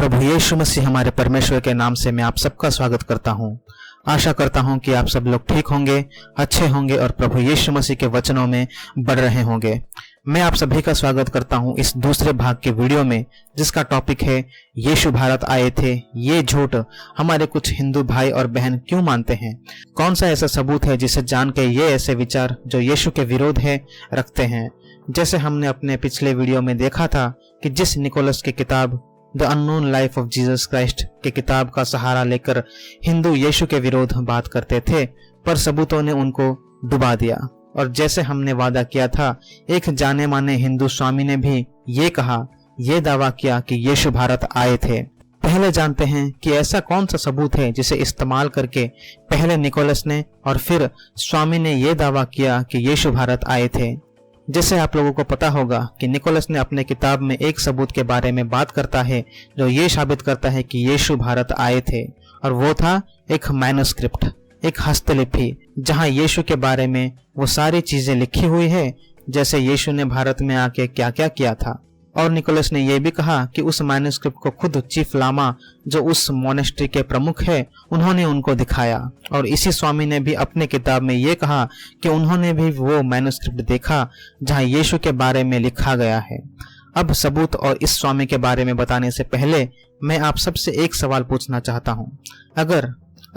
प्रभु यीशु मसीह हमारे परमेश्वर के नाम से मैं आप सबका स्वागत करता हूं। आशा करता हूं कि आप सब लोग ठीक होंगे, अच्छे होंगे और प्रभु यीशु मसीह के वचनों में बढ़ रहे होंगे। मैं आप सभी का स्वागत करता हूं इस दूसरे भाग के वीडियो में, जिसका टॉपिक है यीशु भारत आए थे, ये झूठ हमारे कुछ हिंदू भाई और बहन क्यों मानते हैं। कौन सा ऐसा सबूत है जिसे जान के ये ऐसे विचार जो यीशु के विरोध है रखते हैं। जैसे हमने अपने पिछले वीडियो में देखा था कि जिस निकोलस की किताब the unknown life of Jesus Christ के किताब का सहारा लेकर हिंदू यीशु के विरोध बात करते थे, पर सबूतों ने उनको डुबा दिया। और जैसे हमने वादा किया था, एक जाने माने हिंदू स्वामी ने भी ये दावा किया कि यीशु भारत आए थे। पहले जानते हैं कि ऐसा कौन सा सबूत है जिसे इस्तेमाल करके पहले निकोलस ने और फिर स्वामी ने ये दावा किया कि यीशु भारत आए थे। जैसे आप लोगों को पता होगा कि निकोलस ने अपने किताब में एक सबूत के बारे में बात करता है जो ये साबित करता है कि यीशु भारत आए थे, और वो था एक मैन्युस्क्रिप्ट, एक हस्तलिपि, जहां यीशु के बारे में वो सारी चीजें लिखी हुई है, जैसे यीशु ने भारत में आके क्या क्या किया था। और निकोलस ने यह भी कहा कि उस मैन्युस्क्रिप्ट को खुद चीफ लामा, जो उस मोनेस्ट्री के प्रमुख है, उन्होंने उनको दिखाया। और इसी स्वामी ने भी अपने किताब में ये कहा कि उन्होंने भी वो मैन्युस्क्रिप्ट देखा जहां यीशु के बारे में लिखा गया है। अब सबूत और इस स्वामी के बारे में बताने से पहले मैं आप सबसे एक सवाल पूछना चाहता हूं।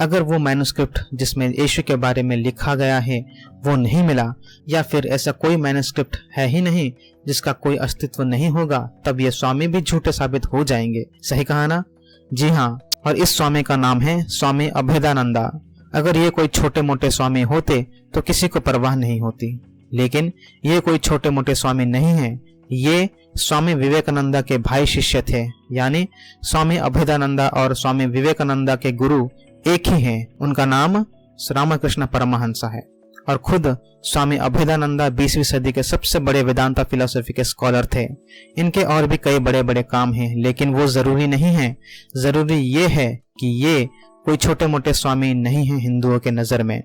अगर वो मैन्युस्क्रिप्ट जिसमें यीशु के बारे में लिखा गया है वो नहीं मिला, या फिर ऐसा कोई मैन्युस्क्रिप्ट है ही नहीं जिसका कोई अस्तित्व नहीं होगा, तब ये स्वामी भी झूठे साबित हो जाएंगे। सही कहा ना? जी हाँ। और इस स्वामी का नाम है स्वामी अभेदानंदा। अगर ये कोई छोटे मोटे स्वामी होते तो किसी को परवाह नहीं होती, लेकिन ये कोई छोटे मोटे स्वामी नहीं है। ये स्वामी विवेकानंदा के भाई शिष्य थे, यानी स्वामी अभेदानंदा और स्वामी विवेकानंदा के गुरु एक ही हैं। उनका नाम रामकृष्ण परमहंस है। और खुद स्वामी अभेदानंदा 20वीं सदी के सबसे बड़े वेदांता फिलोसफी के स्कॉलर थे। इनके और भी कई बड़े बड़े काम हैं, लेकिन वो जरूरी नहीं है। जरूरी ये है कि ये कोई छोटे मोटे स्वामी नहीं है हिंदुओं के नजर में।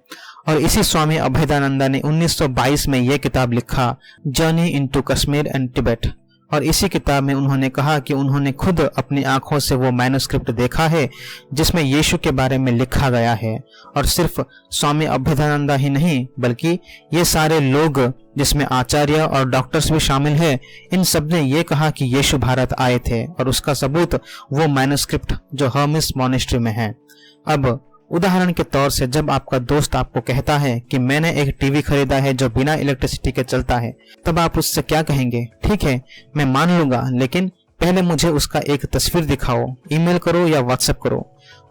और इसी स्वामी अभेदानंदा ने 1922 में यह किताब लिखा, journey into Kashmir and Tibet. और इसी किताब में उन्होंने कहा कि उन्होंने खुद अपनी आंखों से वो मैन्युस्क्रिप्ट देखा है जिसमें यीशु के बारे में लिखा गया है। और सिर्फ स्वामी अभेदानंदा ही नहीं, बल्कि ये सारे लोग, जिसमें आचार्य और डॉक्टर्स भी शामिल है, इन सब ने ये कहा कि यीशु भारत आए थे। और उसका सबूत वो मैन्युस्क्रिप्ट जो हर्मिस मोनेस्ट्री में है। अब उदाहरण के तौर से, जब आपका दोस्त आपको कहता है कि मैंने एक टीवी खरीदा है जो बिना इलेक्ट्रिसिटी के चलता है, तब आप उससे क्या कहेंगे? ठीक है, मैं मान लूंगा, लेकिन पहले मुझे उसका एक तस्वीर दिखाओ, ईमेल करो या व्हाट्सएप करो।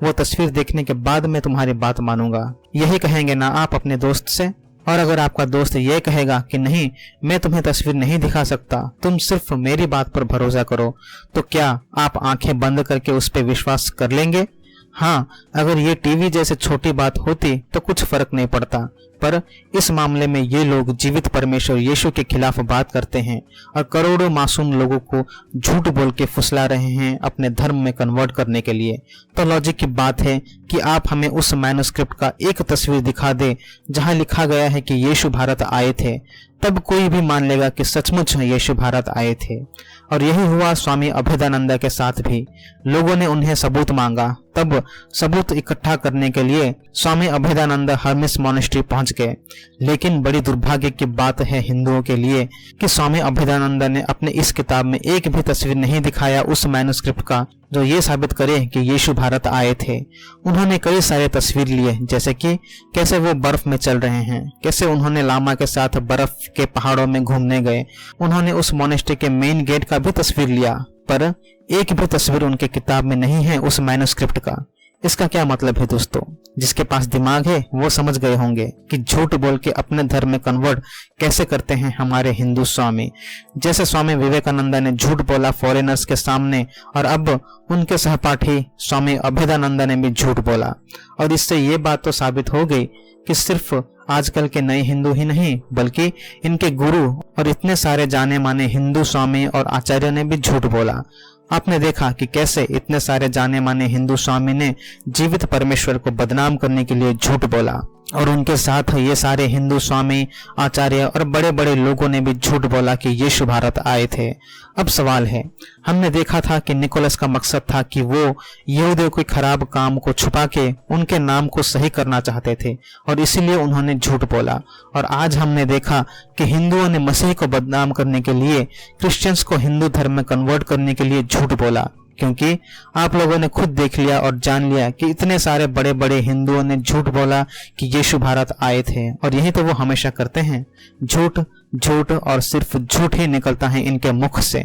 वो तस्वीर देखने के बाद मैं तुम्हारी बात मानूंगा। यही कहेंगे ना आप अपने दोस्त से? और अगर आपका दोस्त ये कहेगा कि नहीं, मैं तुम्हें तस्वीर नहीं दिखा सकता, तुम सिर्फ मेरी बात पर भरोसा करो, तो क्या आप आंखें बंद करके उस पर विश्वास कर लेंगे? हाँ, अगर ये टीवी जैसे छोटी बात होती तो कुछ फर्क नहीं पड़ता, पर इस मामले में ये लोग जीवित परमेश्वर यीशु के खिलाफ बात करते हैं और करोड़ों मासूम लोगों को झूठ बोल के फुसला रहे हैं अपने धर्म में कन्वर्ट करने के लिए। तो लॉजिक की बात है कि आप हमें उस मैन्युस्क्रिप्ट का एक तस्वीर दिखा दे जहां लिखा गया है कि यीशु भारत आए थे, तब कोई भी मान लेगा कि सचमुच यीशु भारत आए थे। और यही हुआ स्वामी अभेदानंदा के साथ भी। लोगों ने उन्हें सबूत मांगा, तब सबूत इकट्ठा करने के लिए स्वामी अभेदानंदा हर्मिस मोनेस्ट्री पहुंच गए। लेकिन बड़ी दुर्भाग्य की बात है हिंदुओं के लिए कि स्वामी अभेदानंदा ने अपने इस किताब में एक भी तस्वीर नहीं दिखाया उस मैन्युस्क्रिप्ट का जो ये साबित करे कि यीशु भारत आए थे। उन्होंने कई सारे तस्वीर लिए, जैसे कि कैसे वो बर्फ में चल रहे हैं, कैसे उन्होंने लामा के साथ बर्फ के पहाड़ों में घूमने गए। उन्होंने उस मोनेस्ट्री के मेन गेट का भी तस्वीर लिया, पर एक भी तस्वीर उनके किताब में नहीं है उस मैन्युस्क्रिप्ट का। इसका क्या मतलब है दोस्तों? जिसके पास दिमाग है वो समझ गए होंगे कि झूठ बोल के अपने धर्म में कन्वर्ट कैसे करते हैं हमारे हिंदू स्वामी। जैसे स्वामी विवेकानंदा ने झूठ बोला फॉरेनर्स के सामने, और अब उनके सहपाठी स्वामी अभेदानंदा ने भी झूठ बोला। और इससे ये बात तो साबित हो गई कि सिर्फ आजकल के नए हिंदू ही नहीं, बल्कि इनके गुरु और इतने सारे जाने माने हिंदू स्वामी और आचार्य ने भी झूठ बोला। आपने देखा कि कैसे इतने सारे जाने माने हिंदू स्वामी ने जीवित परमेश्वर को बदनाम करने के लिए झूठ बोला। और उनके साथ ये सारे हिंदू स्वामी, आचार्य और बड़े बड़े लोगों ने भी झूठ बोला कि यीशु भारत आए थे। अब सवाल है, हमने देखा था कि निकोलस का मकसद था कि वो यहूदियों के खराब काम को छुपा के उनके नाम को सही करना चाहते थे और इसीलिए उन्होंने झूठ बोला। और आज हमने देखा कि हिंदुओं ने मसीह को बदनाम करने के लिए, क्रिश्चियंस को हिंदू धर्म में कन्वर्ट करने के लिए झूठ बोला, क्योंकि आप लोगों ने खुद देख लिया और जान लिया कि इतने सारे बड़े बड़े हिंदुओं ने झूठ बोला कि यीशु भारत आए थे। और यही तो वो हमेशा करते हैं, झूठ झूठ और सिर्फ झूठ ही निकलता है इनके मुख से।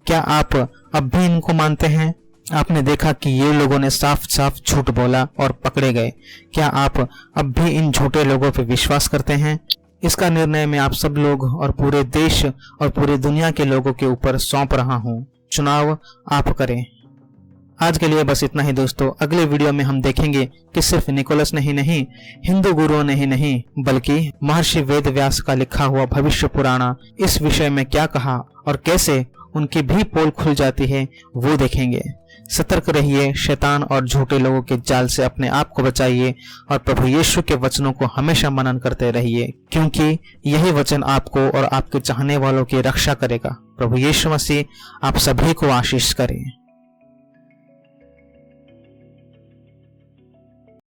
क्या आप अब भी इनको मानते हैं? आपने देखा कि ये लोगों ने साफ साफ झूठ बोला और पकड़े गए। क्या आप अब भी इन झूठे लोगों पर विश्वास करते हैं? इसका निर्णय मैं आप सब लोग और पूरे देश और पूरी दुनिया के लोगों के ऊपर सौंप रहा हूँ। चुनाव आप करें। आज के लिए बस इतना ही दोस्तों। अगले वीडियो में हम देखेंगे कि सिर्फ निकोलस ने ही नहीं, हिंदू गुरुओं ने ही नहीं, बल्कि महर्षि वेद व्यास का लिखा हुआ भविष्य पुराण इस विषय में क्या कहा और कैसे उनकी भी पोल खुल जाती है, वो देखेंगे। सतर्क रहिए, शैतान और झूठे लोगों के जाल से अपने आप को बचाइए और प्रभु यीशु के वचनों को हमेशा मनन करते रहिए, क्योंकि यही वचन आपको और आपके चाहने वालों की रक्षा करेगा। प्रभु यीशु मसीह आप सभी को आशीष करे।